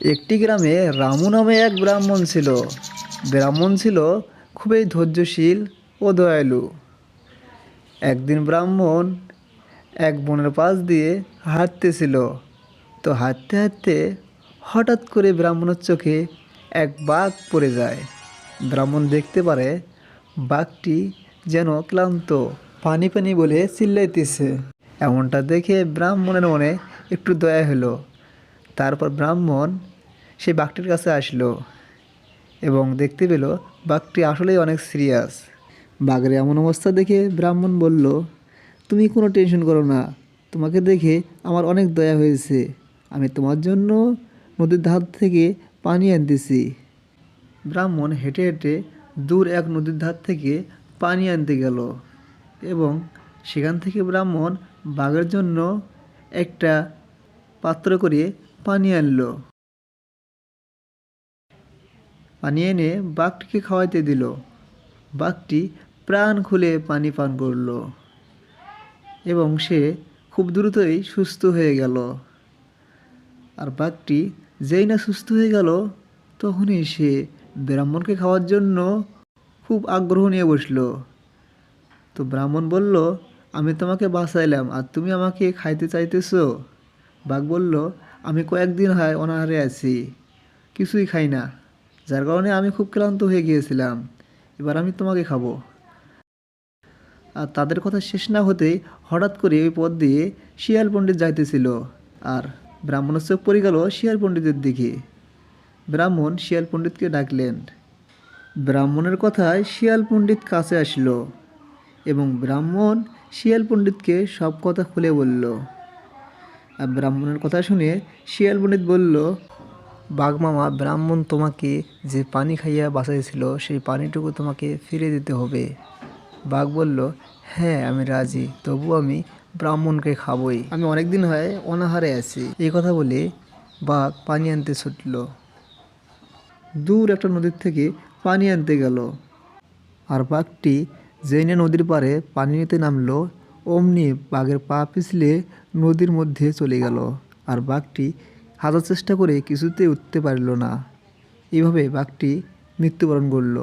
একটি গ্রামে রামু নামে এক ব্রাহ্মণ ছিল। ব্রাহ্মণ ছিল খুবই ধৈর্যশীল ও দয়ালু। একদিন ব্রাহ্মণ এক বনের পাশ দিয়ে হাঁটতেছিল। তো হাঁটতে হাঁটতে হঠাৎ করে ব্রাহ্মণের চোখে এক বাঘ পড়ে যায়। ব্রাহ্মণ দেখতে পারে বাঘটি যেন ক্লান্ত, পানি পানি বলে চিল্লাইতেছে। এমনটা দেখে ব্রাহ্মণের মনে একটু দয়া হলো। তারপর ব্রাহ্মণ সেই বাঘটির কাছে আসলো এবং দেখতে পেল বাঘটি আসলেই অনেক সিরিয়াস। বাঘের এমন অবস্থা দেখে ব্রাহ্মণ বলল, তুমি কোনো টেনশন করো না, তোমাকে দেখে আমার অনেক দয়া হয়েছে। আমি তোমার জন্য নদীর ধার থেকে পানি আনতেছি। ব্রাহ্মণ হেঁটে হেঁটে দূর এক নদীর ধার থেকে পানি আনতে গেল এবং সেখান থেকে ব্রাহ্মণ বাঘের জন্য একটা পাত্র করে পানি আনলো। পানি এনে বাঘটিকে খাওয়াইতে দিল। বাঘটি প্রাণ খুলে পানি পান করল এবং সে খুব দ্রুতই সুস্থ হয়ে গেল। আর বাঘটি যেই না সুস্থ হয়ে গেল তখনই সে ব্রাহ্মণকে খাওয়ার জন্য খুব আগ্রহ নিয়ে বসলো। তো ব্রাহ্মণ বলল, আমি তোমাকে বাঁচাইলাম আর তুমি আমাকে খাইতে চাইতেছো? বাঘ বলল, আমি কয়েকদিন হয় অনাহারে আছি, কিছুই খাই না, যার কারণে আমি খুব ক্লান্ত হয়ে গিয়েছিলাম। এবার আমি তোমাকে খাবো। আর তাদের কথা শেষ না হতেই হঠাৎ করে ওই পথ দিয়ে শিয়াল পণ্ডিত যাইতেছিল। আর ব্রাহ্মণের চোখ পড়ে গেল শিয়াল পণ্ডিতের দিকে। ব্রাহ্মণ শিয়াল পণ্ডিতকে ডাকলেন। ব্রাহ্মণের কথায় শিয়াল পণ্ডিত কাছে আসলো এবং ব্রাহ্মণ শিয়াল পণ্ডিতকে সব কথা খুলে বলল। আর ব্রাহ্মণের কথা শুনে শিয়াল পণ্ডিত বলল, বাঘ মামা, ব্রাহ্মণ তোমাকে যে পানি খাইয়া বাঁচাইছিল সেই পানিটুকু তোমাকে ফিরে দিতে হবে। বাঘ বলল, হ্যাঁ আমি রাজি, তবু আমি ব্রাহ্মণকে খাবই, আমি অনেকদিন হয় অনাহারে আছি। এই কথা বলে বাঘ পানি আনতে ছুটল। দূর একটা নদীর থেকে পানি আনতে গেল। আর বাঘটি যেই না নদীর পাড়ে পানি নিতে নামলো অমনি বাঘের পা পিছলে নদীর মধ্যে চলে গেল। আর বাঘটি হাজার চেষ্টা করে কিছুতেই উঠতে পারল না। এইভাবে বাঘটি মৃত্যুবরণ করল।